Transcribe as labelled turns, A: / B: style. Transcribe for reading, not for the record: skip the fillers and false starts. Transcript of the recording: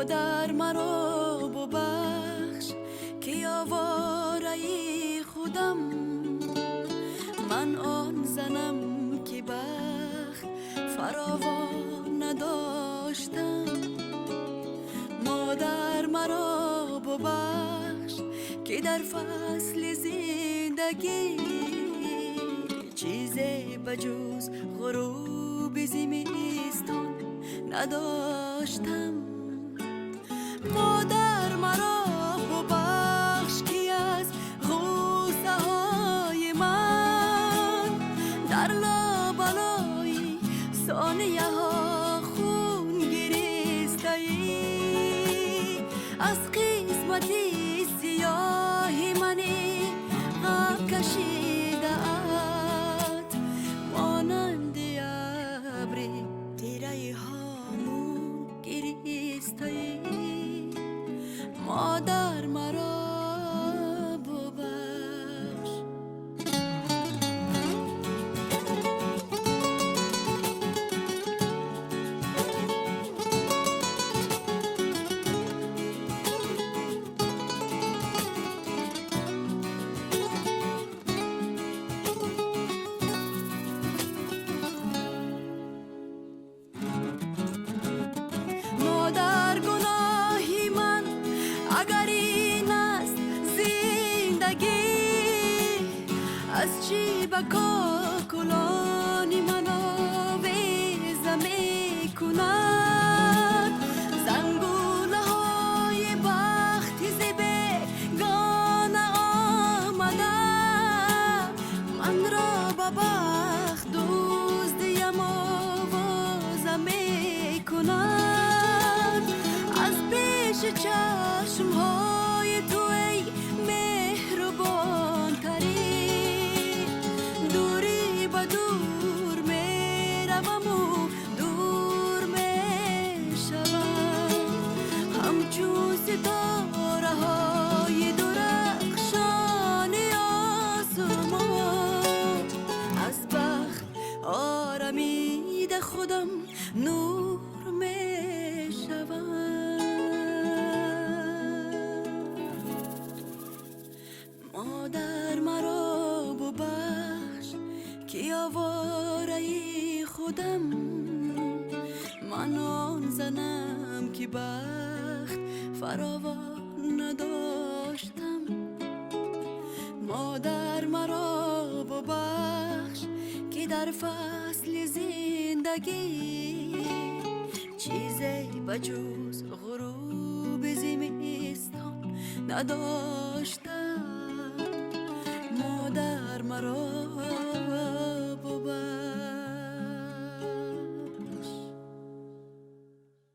A: مادر مرا ببخش که آواره خودم، من آن زنم که بخت فراوان نداشتم. مادر مرا ببخش که در فصل زندگی چیزی بجز غروب زمستان نداشتم. مادر مرا ببخش که از غصه های من در لابلای ثانیه ها خون گریسته ای، از قسمتی سیاه منی غم کشیده ات مانند ابری تیره هامون گریسته ای. مادر مرا ببخش. مادر گناهی من اگر این است زندگی، از چی بکا کلانی من آویزه می کند؟ زنگوله های بخت زیبه گانه آمده من را به بخت دزدیم آوازه می کند. از پیش چشم های تو ای مهربان ترین، دوری با دور می روم و دور می شوم، همچون ستاره های درخشان آسمان. از بخت آرمید خودم نور می شوم. مادر مرا ببخش که آواره خودم، من آن زنم که بخت فراوان نداشتم. مادر مرا ببخش که در فصل زندگی چیزی بجز غروب زمستان نداشتم. مادر مرا